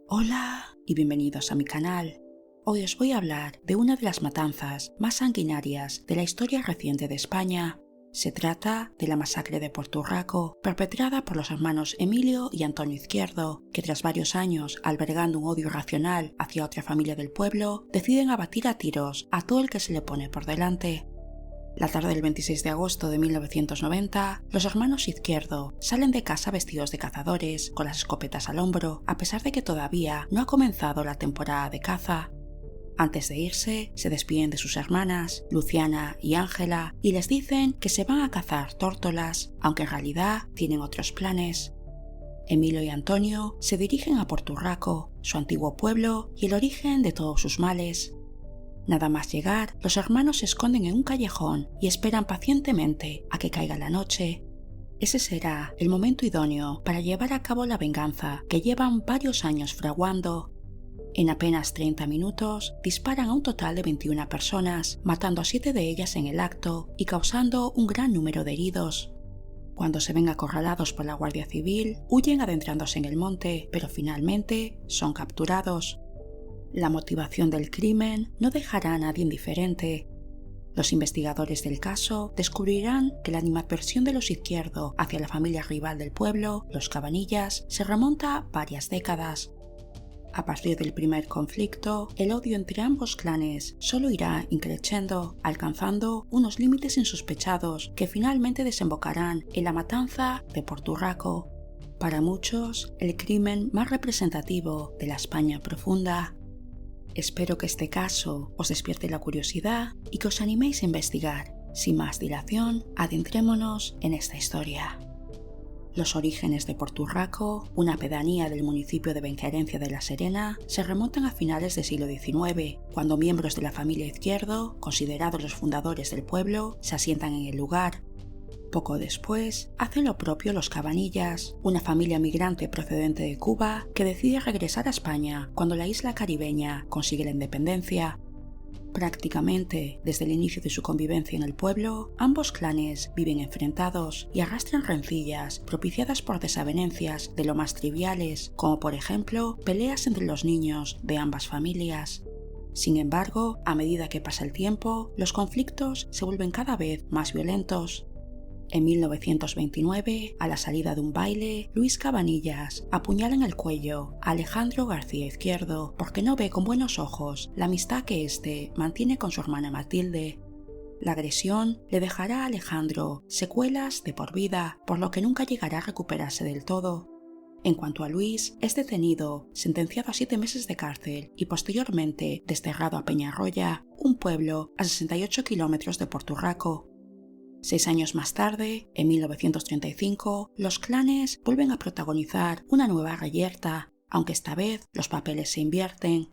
Hola y bienvenidos a mi canal. Hoy os voy a hablar de una de las matanzas más sanguinarias de la historia reciente de España. Se trata de la masacre de Porto Urraco, perpetrada por los hermanos Emilio y Antonio Izquierdo, que tras varios años albergando un odio irracional hacia otra familia del pueblo, deciden abatir a tiros a todo el que se le pone por delante. La tarde del 26 de agosto de 1990, los hermanos Izquierdo salen de casa vestidos de cazadores, con las escopetas al hombro, a pesar de que todavía no ha comenzado la temporada de caza. Antes de irse, se despiden de sus hermanas, Luciana y Ángela, y les dicen que se van a cazar tórtolas, aunque en realidad tienen otros planes. Emilio y Antonio se dirigen a Porto Urraco, su antiguo pueblo y el origen de todos sus males. Nada más llegar, los hermanos se esconden en un callejón y esperan pacientemente a que caiga la noche. Ese será el momento idóneo para llevar a cabo la venganza que llevan varios años fraguando. En apenas 30 minutos disparan a un total de 21 personas, matando a 7 de ellas en el acto y causando un gran número de heridos. Cuando se ven acorralados por la Guardia Civil, huyen adentrándose en el monte, pero finalmente son capturados. La motivación del crimen no dejará a nadie indiferente. Los investigadores del caso descubrirán que la animadversión de los Izquierdo hacia la familia rival del pueblo, los Cabanillas, se remonta varias décadas. A partir del primer conflicto, el odio entre ambos clanes solo irá increciendo, alcanzando unos límites insospechados que finalmente desembocarán en la matanza de Porto Urraco. Para muchos, el crimen más representativo de la España profunda. Espero que este caso os despierte la curiosidad y que os animéis a investigar. Sin más dilación, adentrémonos en esta historia. Los orígenes de Porto Urraco, una pedanía del municipio de Benquerencia de la Serena, se remontan a finales del siglo XIX, cuando miembros de la familia Izquierdo, considerados los fundadores del pueblo, se asientan en el lugar. Poco después, hacen lo propio los Cabanillas, una familia migrante procedente de Cuba que decide regresar a España cuando la isla caribeña consigue la independencia. Prácticamente desde el inicio de su convivencia en el pueblo, ambos clanes viven enfrentados y arrastran rencillas propiciadas por desavenencias de lo más triviales, como por ejemplo peleas entre los niños de ambas familias. Sin embargo, a medida que pasa el tiempo, los conflictos se vuelven cada vez más violentos. En 1929, a la salida de un baile, Luis Cabanillas apuñala en el cuello a Alejandro García Izquierdo porque no ve con buenos ojos la amistad que éste mantiene con su hermana Matilde. La agresión le dejará a Alejandro secuelas de por vida, por lo que nunca llegará a recuperarse del todo. En cuanto a Luis, es detenido, sentenciado a 7 meses de cárcel y posteriormente desterrado a Peñarroya, un pueblo a 68 kilómetros de Porto Urraco. 6 años más tarde, en 1935, los clanes vuelven a protagonizar una nueva reyerta, aunque esta vez los papeles se invierten.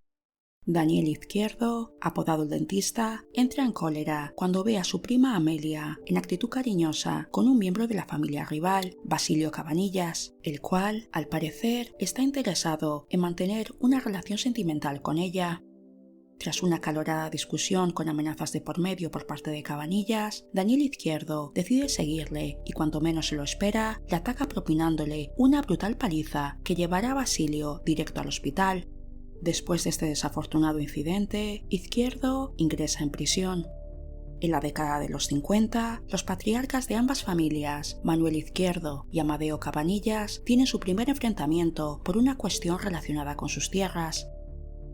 Daniel Izquierdo, apodado el dentista, entra en cólera cuando ve a su prima Amelia en actitud cariñosa con un miembro de la familia rival, Basilio Cabanillas, el cual, al parecer, está interesado en mantener una relación sentimental con ella. Tras una acalorada discusión con amenazas de por medio por parte de Cabanillas, Daniel Izquierdo decide seguirle y cuanto menos se lo espera, le ataca propinándole una brutal paliza que llevará a Basilio directo al hospital. Después de este desafortunado incidente, Izquierdo ingresa en prisión. En la década de los 50, los patriarcas de ambas familias, Manuel Izquierdo y Amadeo Cabanillas, tienen su primer enfrentamiento por una cuestión relacionada con sus tierras.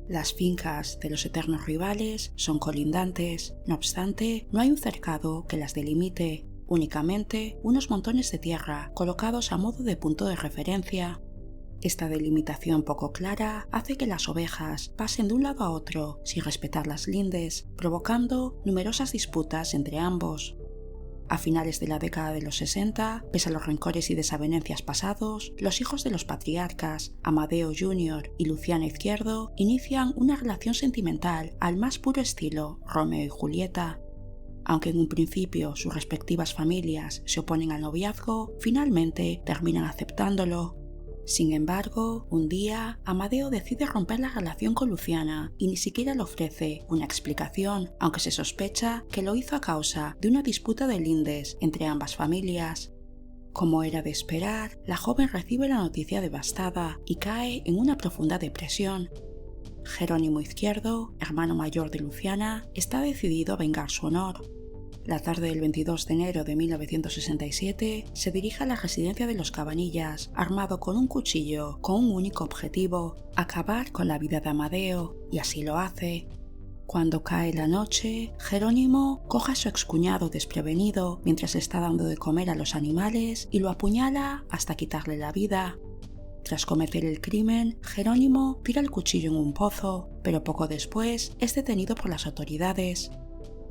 Las fincas de los eternos rivales son colindantes, no obstante, no hay un cercado que las delimite, únicamente unos montones de tierra colocados a modo de punto de referencia. Esta delimitación poco clara hace que las ovejas pasen de un lado a otro sin respetar las lindes, provocando numerosas disputas entre ambos. A finales de la década de los 60, pese a los rencores y desavenencias pasados, los hijos de los patriarcas, Amadeo Jr. y Luciana Izquierdo, inician una relación sentimental al más puro estilo Romeo y Julieta. Aunque en un principio sus respectivas familias se oponen al noviazgo, finalmente terminan aceptándolo. Sin embargo, un día, Amadeo decide romper la relación con Luciana y ni siquiera le ofrece una explicación, aunque se sospecha que lo hizo a causa de una disputa de lindes entre ambas familias. Como era de esperar, la joven recibe la noticia devastada y cae en una profunda depresión. Jerónimo Izquierdo, hermano mayor de Luciana, está decidido a vengar su honor. La tarde del 22 de enero de 1967 se dirige a la residencia de los Cabanillas, armado con un cuchillo, con un único objetivo: acabar con la vida de Amadeo, y así lo hace. Cuando cae la noche, Jerónimo coge a su excuñado desprevenido mientras está dando de comer a los animales y lo apuñala hasta quitarle la vida. Tras cometer el crimen, Jerónimo tira el cuchillo en un pozo, pero poco después es detenido por las autoridades.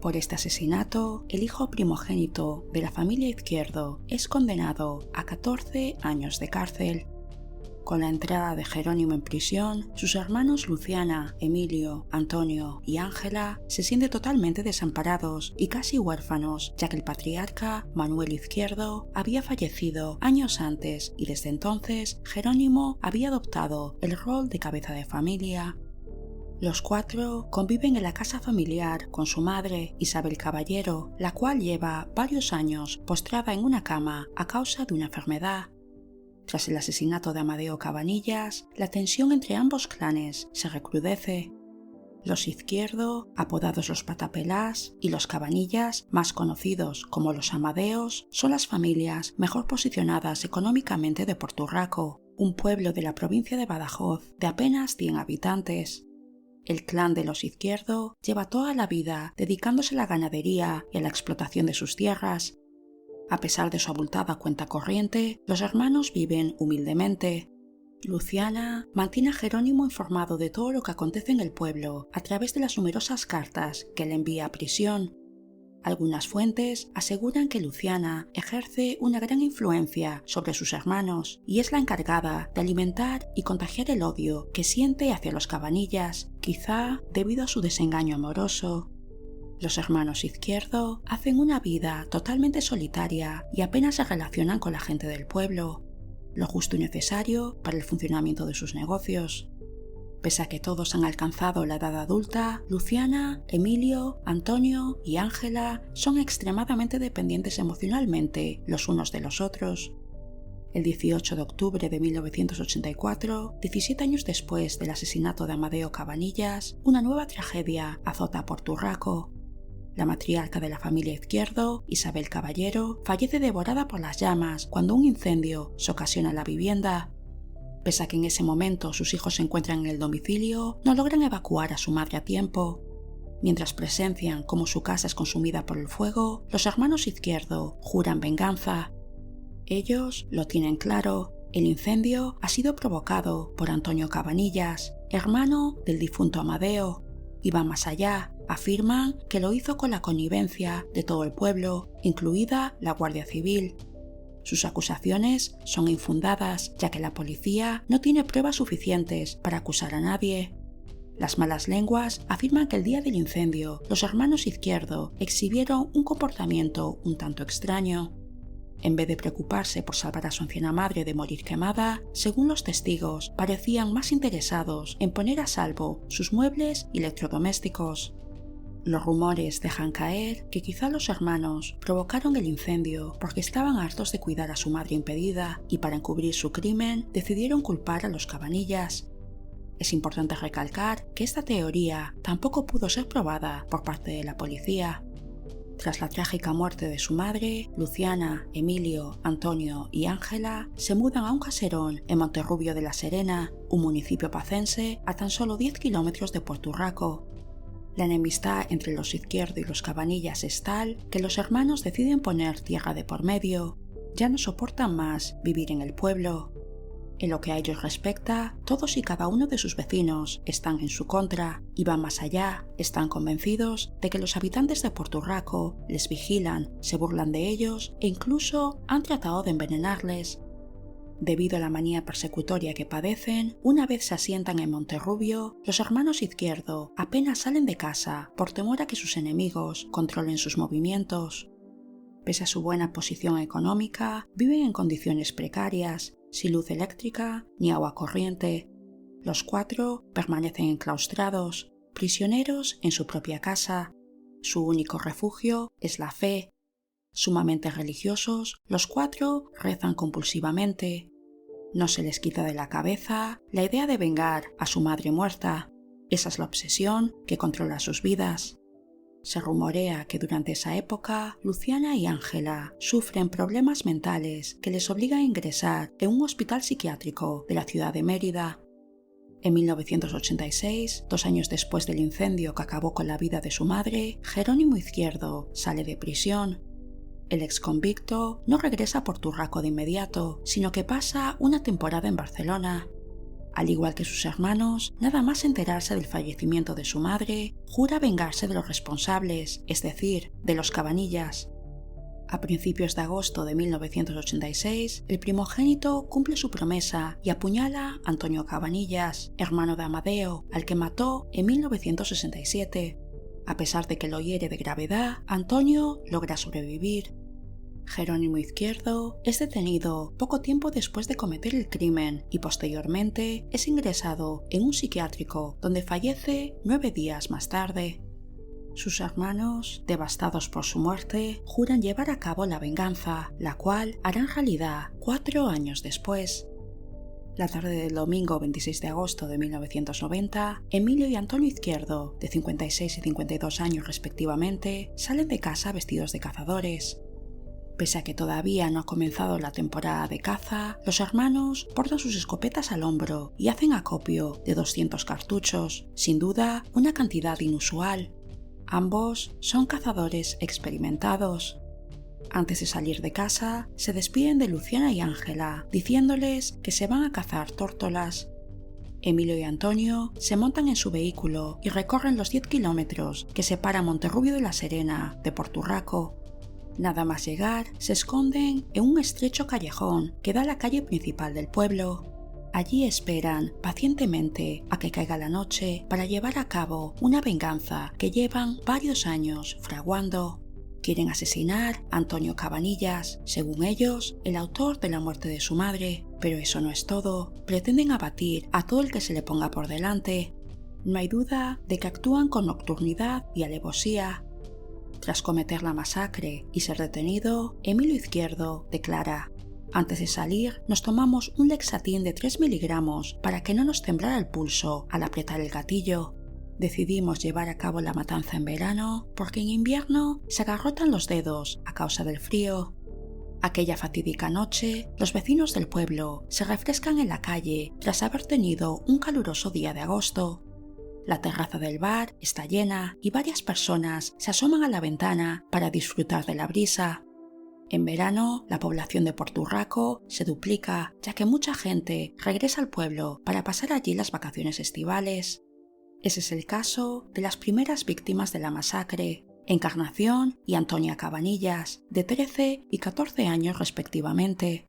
Por este asesinato, el hijo primogénito de la familia Izquierdo es condenado a 14 años de cárcel. Con la entrada de Jerónimo en prisión, sus hermanos Luciana, Emilio, Antonio y Ángela se sienten totalmente desamparados y casi huérfanos, ya que el patriarca, Manuel Izquierdo, había fallecido años antes y desde entonces Jerónimo había adoptado el rol de cabeza de familia. Los cuatro conviven en la casa familiar con su madre, Isabel Caballero, la cual lleva varios años postrada en una cama a causa de una enfermedad. Tras el asesinato de Amadeo Cabanillas, la tensión entre ambos clanes se recrudece. Los Izquierdo, apodados los Patapelás, y los Cabanillas, más conocidos como los Amadeos, son las familias mejor posicionadas económicamente de Porto Urraco, un pueblo de la provincia de Badajoz de apenas 100 habitantes. El clan de los Izquierdo lleva toda la vida dedicándose a la ganadería y a la explotación de sus tierras. A pesar de su abultada cuenta corriente, los hermanos viven humildemente. Luciana mantiene a Jerónimo informado de todo lo que acontece en el pueblo a través de las numerosas cartas que le envía a prisión. Algunas fuentes aseguran que Luciana ejerce una gran influencia sobre sus hermanos y es la encargada de alimentar y contagiar el odio que siente hacia los Cabanillas, quizá debido a su desengaño amoroso. Los hermanos Izquierdo hacen una vida totalmente solitaria y apenas se relacionan con la gente del pueblo, lo justo y necesario para el funcionamiento de sus negocios. Pese a que todos han alcanzado la edad adulta, Luciana, Emilio, Antonio y Ángela son extremadamente dependientes emocionalmente los unos de los otros. El 18 de octubre de 1984, 17 años después del asesinato de Amadeo Cabanillas, una nueva tragedia azota a Porto Urraco. La matriarca de la familia Izquierdo, Isabel Caballero, fallece devorada por las llamas cuando un incendio se ocasiona en la vivienda. Pese a que en ese momento sus hijos se encuentran en el domicilio, no logran evacuar a su madre a tiempo. Mientras presencian cómo su casa es consumida por el fuego, los hermanos Izquierdo juran venganza. Ellos lo tienen claro: el incendio ha sido provocado por Antonio Cabanillas, hermano del difunto Amadeo, y van más allá. Afirman que lo hizo con la connivencia de todo el pueblo, incluida la Guardia Civil. Sus acusaciones son infundadas, ya que la policía no tiene pruebas suficientes para acusar a nadie. Las malas lenguas afirman que el día del incendio, los hermanos Izquierdo exhibieron un comportamiento un tanto extraño. En vez de preocuparse por salvar a su anciana madre de morir quemada, según los testigos, parecían más interesados en poner a salvo sus muebles y electrodomésticos. Los rumores dejan caer que quizá los hermanos provocaron el incendio porque estaban hartos de cuidar a su madre impedida y para encubrir su crimen decidieron culpar a los Cabanillas. Es importante recalcar que esta teoría tampoco pudo ser probada por parte de la policía. Tras la trágica muerte de su madre, Luciana, Emilio, Antonio y Ángela se mudan a un caserón en Monterrubio de la Serena, un municipio pacense a tan solo 10 kilómetros de Porto Urraco. La enemistad entre los Izquierdo y los Cabanillas es tal que los hermanos deciden poner tierra de por medio. Ya no soportan más vivir en el pueblo. En lo que a ellos respecta, todos y cada uno de sus vecinos están en su contra y van más allá. Están convencidos de que los habitantes de Porto Urraco les vigilan, se burlan de ellos e incluso han tratado de envenenarles. Debido a la manía persecutoria que padecen, una vez se asientan en Monterrubio, los hermanos Izquierdo apenas salen de casa por temor a que sus enemigos controlen sus movimientos. Pese a su buena posición económica, viven en condiciones precarias, sin luz eléctrica ni agua corriente. Los cuatro permanecen enclaustrados, prisioneros en su propia casa. Su único refugio es la fe. Sumamente religiosos, los 4 rezan compulsivamente. No se les quita de la cabeza la idea de vengar a su madre muerta. Esa es la obsesión que controla sus vidas. Se rumorea que durante esa época, Luciana y Ángela sufren problemas mentales que les obligan a ingresar en un hospital psiquiátrico de la ciudad de Mérida. En 1986, 2 años después del incendio que acabó con la vida de su madre, Jerónimo Izquierdo sale de prisión. El exconvicto no regresa a Porturraco de inmediato, sino que pasa una temporada en Barcelona. Al igual que sus hermanos, nada más enterarse del fallecimiento de su madre, jura vengarse de los responsables, es decir, de los Cabanillas. A principios de agosto de 1986, el primogénito cumple su promesa y apuñala a Antonio Cabanillas, hermano de Amadeo, al que mató en 1967. A pesar de que lo hiere de gravedad, Antonio logra sobrevivir. Jerónimo Izquierdo es detenido poco tiempo después de cometer el crimen y posteriormente es ingresado en un psiquiátrico donde fallece 9 días más tarde. Sus hermanos, devastados por su muerte, juran llevar a cabo la venganza, la cual harán realidad 4 años después. La tarde del domingo 26 de agosto de 1990, Emilio y Antonio Izquierdo, de 56 y 52 años respectivamente, salen de casa vestidos de cazadores. Pese a que todavía no ha comenzado la temporada de caza, los hermanos portan sus escopetas al hombro y hacen acopio de 200 cartuchos, sin duda una cantidad inusual. Ambos son cazadores experimentados. Antes de salir de casa, se despiden de Luciana y Ángela, diciéndoles que se van a cazar tórtolas. Emilio y Antonio se montan en su vehículo y recorren los 10 kilómetros que separan Monterrubio de La Serena de Porturraco. Nada más llegar, se esconden en un estrecho callejón que da a la calle principal del pueblo. Allí esperan pacientemente a que caiga la noche para llevar a cabo una venganza que llevan varios años fraguando. Quieren asesinar a Antonio Cabanillas, según ellos, el autor de la muerte de su madre. Pero eso no es todo. Pretenden abatir a todo el que se le ponga por delante. No hay duda de que actúan con nocturnidad y alevosía. Tras cometer la masacre y ser detenido, Emilio Izquierdo declara: «Antes de salir, nos tomamos un Lexatin de 3 miligramos para que no nos temblara el pulso al apretar el gatillo. Decidimos llevar a cabo la matanza en verano porque en invierno se agarrotan los dedos a causa del frío». Aquella fatídica noche, los vecinos del pueblo se refrescan en la calle tras haber tenido un caluroso día de agosto. La terraza del bar está llena y varias personas se asoman a la ventana para disfrutar de la brisa. En verano, la población de Porturraco se duplica, ya que mucha gente regresa al pueblo para pasar allí las vacaciones estivales. Ese es el caso de las primeras víctimas de la masacre, Encarnación y Antonia Cabanillas, de 13 y 14 años respectivamente.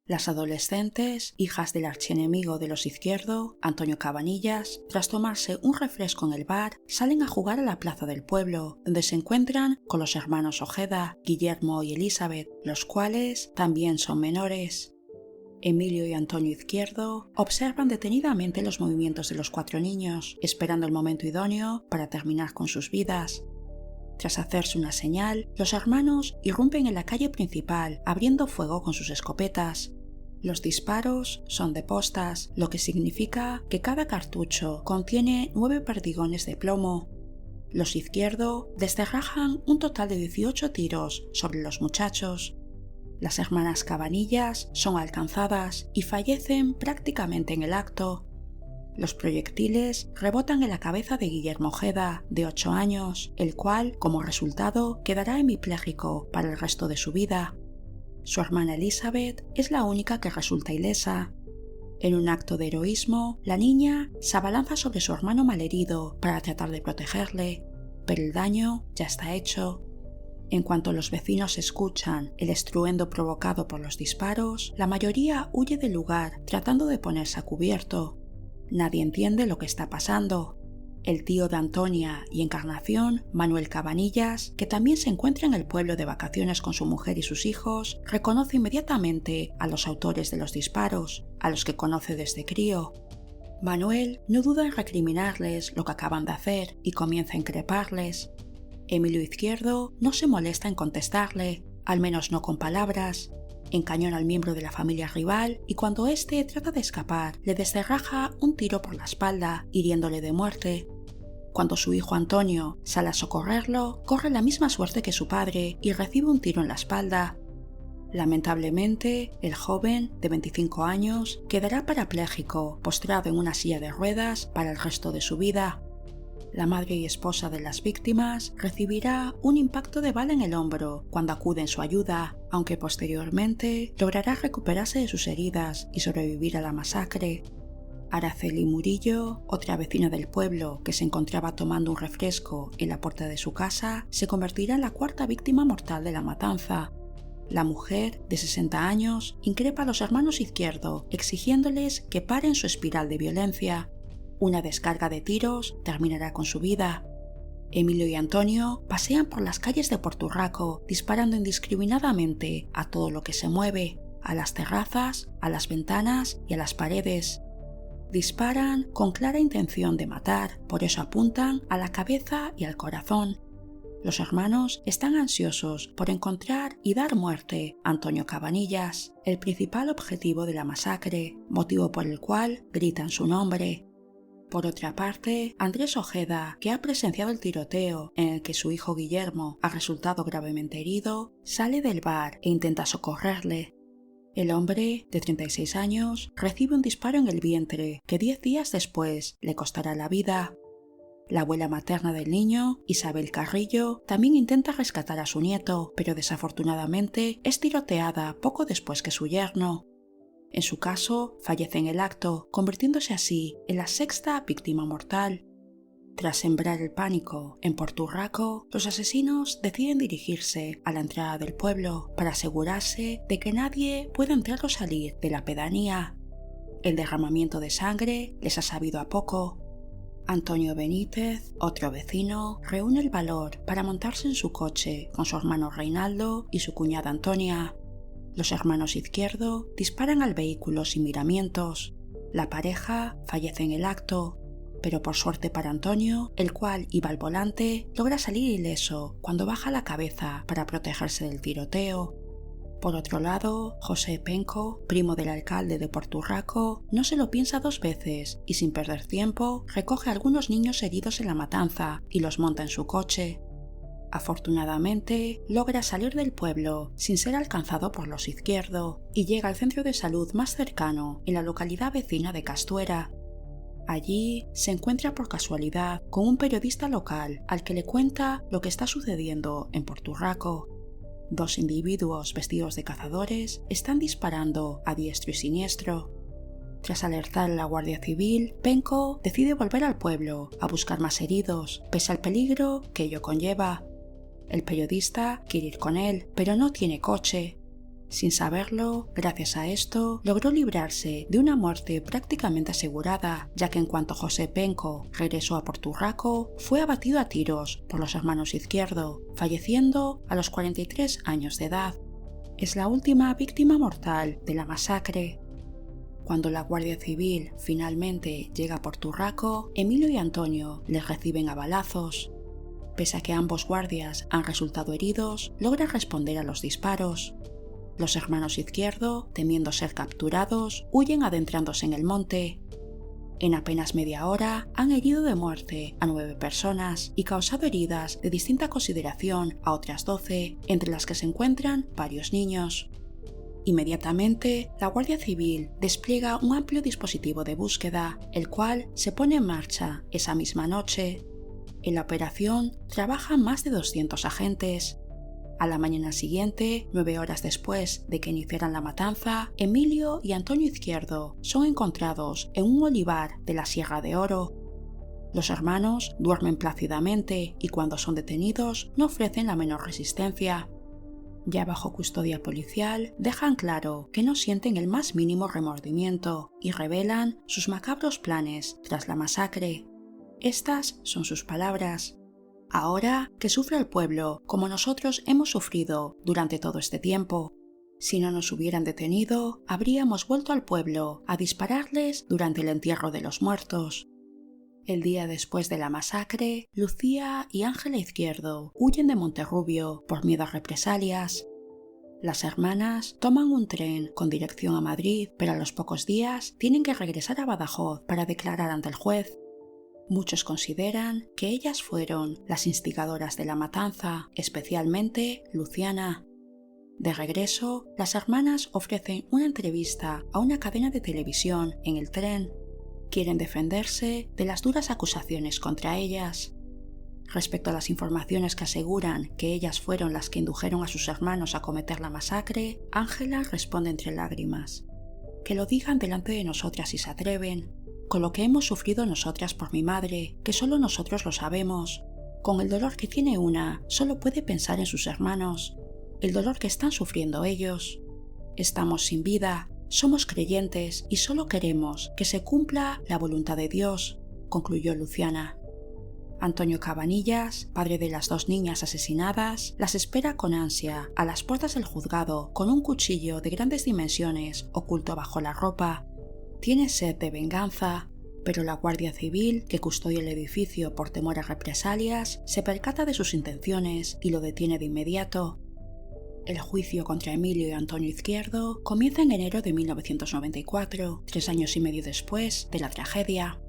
Las adolescentes, hijas del archienemigo de los Izquierdo, Antonio Cabanillas, tras tomarse un refresco en el bar, salen a jugar a la plaza del pueblo, donde se encuentran con los hermanos Ojeda, Guillermo y Elizabeth, los cuales también son menores. Emilio y Antonio Izquierdo observan detenidamente los movimientos de los 4 niños, esperando el momento idóneo para terminar con sus vidas. Tras hacerse una señal, los hermanos irrumpen en la calle principal, abriendo fuego con sus escopetas. Los disparos son de postas, lo que significa que cada cartucho contiene 9 perdigones de plomo. Los Izquierdo descerrajan un total de 18 tiros sobre los muchachos. Las hermanas Cabanillas son alcanzadas y fallecen prácticamente en el acto. Los proyectiles rebotan en la cabeza de Guillermo Ojeda, de 8 años, el cual, como resultado, quedará hemipléjico para el resto de su vida. Su hermana Elizabeth es la única que resulta ilesa. En un acto de heroísmo, la niña se abalanza sobre su hermano malherido para tratar de protegerle, pero el daño ya está hecho. En cuanto los vecinos escuchan el estruendo provocado por los disparos, la mayoría huye del lugar tratando de ponerse a cubierto. Nadie entiende lo que está pasando. El tío de Antonia y Encarnación, Manuel Cabanillas, que también se encuentra en el pueblo de vacaciones con su mujer y sus hijos, reconoce inmediatamente a los autores de los disparos, a los que conoce desde crío. Manuel no duda en recriminarles lo que acaban de hacer y comienza a increparles. Emilio Izquierdo no se molesta en contestarle, al menos no con palabras. Encañona al miembro de la familia rival y cuando éste trata de escapar, le descerraja un tiro por la espalda, hiriéndole de muerte. Cuando su hijo Antonio sale a socorrerlo, corre la misma suerte que su padre y recibe un tiro en la espalda. Lamentablemente, el joven, de 25 años, quedará parapléjico, postrado en una silla de ruedas para el resto de su vida. La madre y esposa de las víctimas recibirá un impacto de bala en el hombro cuando acude en su ayuda, aunque posteriormente logrará recuperarse de sus heridas y sobrevivir a la masacre. Araceli Murillo, otra vecina del pueblo que se encontraba tomando un refresco en la puerta de su casa, se convertirá en la cuarta víctima mortal de la matanza. La mujer, de 60 años, increpa a los hermanos Izquierdo, exigiéndoles que paren su espiral de violencia. Una descarga de tiros terminará con su vida. Emilio y Antonio pasean por las calles de Porturraco, disparando indiscriminadamente a todo lo que se mueve, a las terrazas, a las ventanas y a las paredes. Disparan con clara intención de matar, por eso apuntan a la cabeza y al corazón. Los hermanos están ansiosos por encontrar y dar muerte a Antonio Cabanillas, el principal objetivo de la masacre, motivo por el cual gritan su nombre. Por otra parte, Andrés Ojeda, que ha presenciado el tiroteo en el que su hijo Guillermo ha resultado gravemente herido, sale del bar e intenta socorrerle. El hombre, de 36 años, recibe un disparo en el vientre que 10 días después le costará la vida. La abuela materna del niño, Isabel Carrillo, también intenta rescatar a su nieto, pero desafortunadamente es tiroteada poco después que su yerno. En su caso, fallece en el acto, convirtiéndose así en la sexta víctima mortal. Tras sembrar el pánico en Porturraco, los asesinos deciden dirigirse a la entrada del pueblo para asegurarse de que nadie pueda entrar o salir de la pedanía. El derramamiento de sangre les ha sabido a poco. Antonio Benítez, otro vecino, reúne el valor para montarse en su coche con su hermano Reinaldo y su cuñada Antonia. Los hermanos Izquierdo disparan al vehículo sin miramientos. La pareja fallece en el acto, pero por suerte para Antonio, el cual iba al volante, logra salir ileso cuando baja la cabeza para protegerse del tiroteo. Por otro lado, José Penco, primo del alcalde de Porturraco, no se lo piensa dos veces y sin perder tiempo recoge a algunos niños heridos en la matanza y los monta en su coche. Afortunadamente, logra salir del pueblo sin ser alcanzado por los Izquierdo y llega al centro de salud más cercano en la localidad vecina de Castuera. Allí se encuentra por casualidad con un periodista local al que le cuenta lo que está sucediendo en Porturraco. Dos individuos vestidos de cazadores están disparando a diestro y siniestro. Tras alertar a la Guardia Civil, Penco decide volver al pueblo a buscar más heridos, pese al peligro que ello conlleva. El periodista quiere ir con él, pero no tiene coche. Sin saberlo, gracias a esto, logró librarse de una muerte prácticamente asegurada, ya que en cuanto José Penco regresó a Porturraco, fue abatido a tiros por los hermanos Izquierdo, falleciendo a los 43 años de edad. Es la última víctima mortal de la masacre. Cuando la Guardia Civil finalmente llega a Porturraco, Emilio y Antonio les reciben a balazos. Pese a que ambos guardias han resultado heridos, logran responder a los disparos. Los hermanos Izquierdo, temiendo ser capturados, huyen adentrándose en el monte. En apenas media hora han herido de muerte a 9 personas y causado heridas de distinta consideración a otras 12, entre las que se encuentran varios niños. Inmediatamente, la Guardia Civil despliega un amplio dispositivo de búsqueda, el cual se pone en marcha esa misma noche. En la operación trabajan más de 200 agentes. A la mañana siguiente, 9 horas después de que iniciaran la matanza, Emilio y Antonio Izquierdo son encontrados en un olivar de la Sierra de Oro. Los hermanos duermen plácidamente y cuando son detenidos no ofrecen la menor resistencia. Ya bajo custodia policial, dejan claro que no sienten el más mínimo remordimiento y revelan sus macabros planes tras la masacre. Estas son sus palabras. Ahora que sufre el pueblo como nosotros hemos sufrido durante todo este tiempo. Si no nos hubieran detenido, habríamos vuelto al pueblo a dispararles durante el entierro de los muertos. El día después de la masacre, Lucía y Ángela Izquierdo huyen de Monterrubio por miedo a represalias. Las hermanas toman un tren con dirección a Madrid, pero a los pocos días tienen que regresar a Badajoz para declarar ante el juez. Muchos consideran que ellas fueron las instigadoras de la matanza, especialmente Luciana. De regreso, las hermanas ofrecen una entrevista a una cadena de televisión en el tren. Quieren defenderse de las duras acusaciones contra ellas. Respecto a las informaciones que aseguran que ellas fueron las que indujeron a sus hermanos a cometer la masacre, Ángela responde entre lágrimas: «Que lo digan delante de nosotras si se atreven, con lo que hemos sufrido nosotras por mi madre, que solo nosotros lo sabemos. Con el dolor que tiene una, solo puede pensar en sus hermanos, el dolor que están sufriendo ellos. Estamos sin vida, somos creyentes y solo queremos que se cumpla la voluntad de Dios», concluyó Luciana. Antonio Cabanillas, padre de las 2 niñas asesinadas, las espera con ansia a las puertas del juzgado con un cuchillo de grandes dimensiones oculto bajo la ropa. Tiene sed de venganza, pero la Guardia Civil, que custodia el edificio por temor a represalias, se percata de sus intenciones y lo detiene de inmediato. El juicio contra Emilio y Antonio Izquierdo comienza en enero de 1994, 3 años y medio después de la tragedia.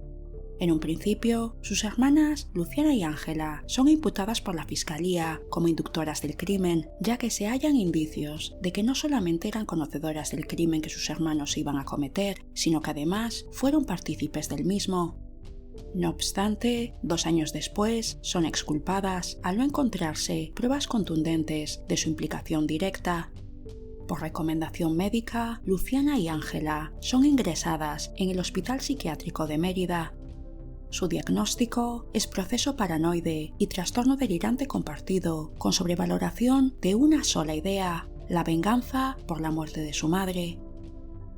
En un principio, sus hermanas Luciana y Ángela son imputadas por la Fiscalía como inductoras del crimen, ya que se hallan indicios de que no solamente eran conocedoras del crimen que sus hermanos iban a cometer, sino que además fueron partícipes del mismo. No obstante, 2 años después, son exculpadas al no encontrarse pruebas contundentes de su implicación directa. Por recomendación médica, Luciana y Ángela son ingresadas en el Hospital Psiquiátrico de Mérida. Su diagnóstico es proceso paranoide y trastorno delirante compartido, con sobrevaloración de una sola idea: la venganza por la muerte de su madre.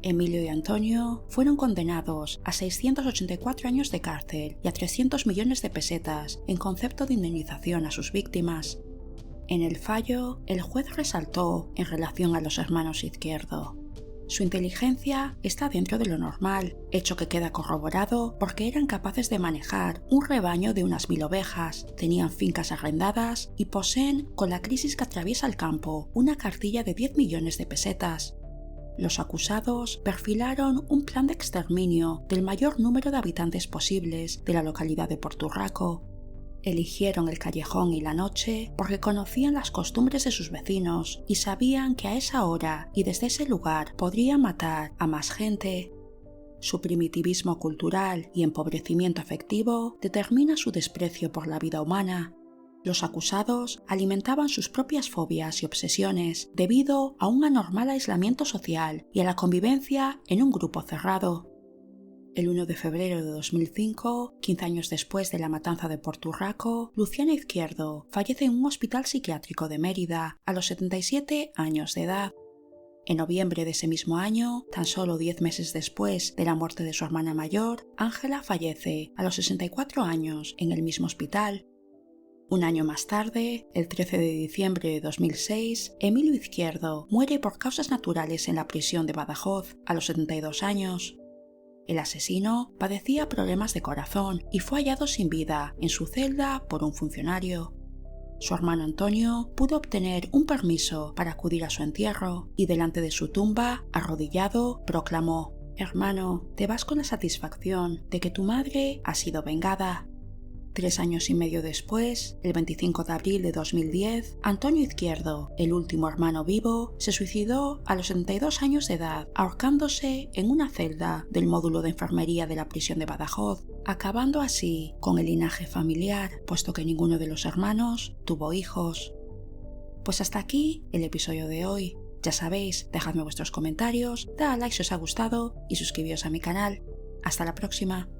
Emilio y Antonio fueron condenados a 684 años de cárcel y a 300 millones de pesetas en concepto de indemnización a sus víctimas. En el fallo, el juez resaltó en relación a los hermanos Izquierdo: su inteligencia está dentro de lo normal, hecho que queda corroborado porque eran capaces de manejar un rebaño de unas 1000 ovejas, tenían fincas arrendadas y poseen, con la crisis que atraviesa el campo, una cartilla de 10 millones de pesetas. Los acusados perfilaron un plan de exterminio del mayor número de habitantes posibles de la localidad de Porturraco. Eligieron el callejón y la noche porque conocían las costumbres de sus vecinos y sabían que a esa hora y desde ese lugar podrían matar a más gente. Su primitivismo cultural y empobrecimiento afectivo determina su desprecio por la vida humana. Los acusados alimentaban sus propias fobias y obsesiones debido a un anormal aislamiento social y a la convivencia en un grupo cerrado. El 1 de febrero de 2005, 15 años después de la matanza de Porturraco, Luciana Izquierdo fallece en un hospital psiquiátrico de Mérida a los 77 años de edad. En noviembre de ese mismo año, tan solo 10 meses después de la muerte de su hermana mayor, Ángela fallece a los 64 años en el mismo hospital. Un año más tarde, el 13 de diciembre de 2006, Emilio Izquierdo muere por causas naturales en la prisión de Badajoz a los 72 años. El asesino padecía problemas de corazón y fue hallado sin vida en su celda por un funcionario. Su hermano Antonio pudo obtener un permiso para acudir a su entierro y delante de su tumba, arrodillado, proclamó: «Hermano, te vas con la satisfacción de que tu madre ha sido vengada». 3 años y medio después, el 25 de abril de 2010, Antonio Izquierdo, el último hermano vivo, se suicidó a los 72 años de edad, ahorcándose en una celda del módulo de enfermería de la prisión de Badajoz, acabando así con el linaje familiar, puesto que ninguno de los hermanos tuvo hijos. Pues hasta aquí el episodio de hoy. Ya sabéis, dejadme vuestros comentarios, dad a like si os ha gustado y suscribíos a mi canal. Hasta la próxima.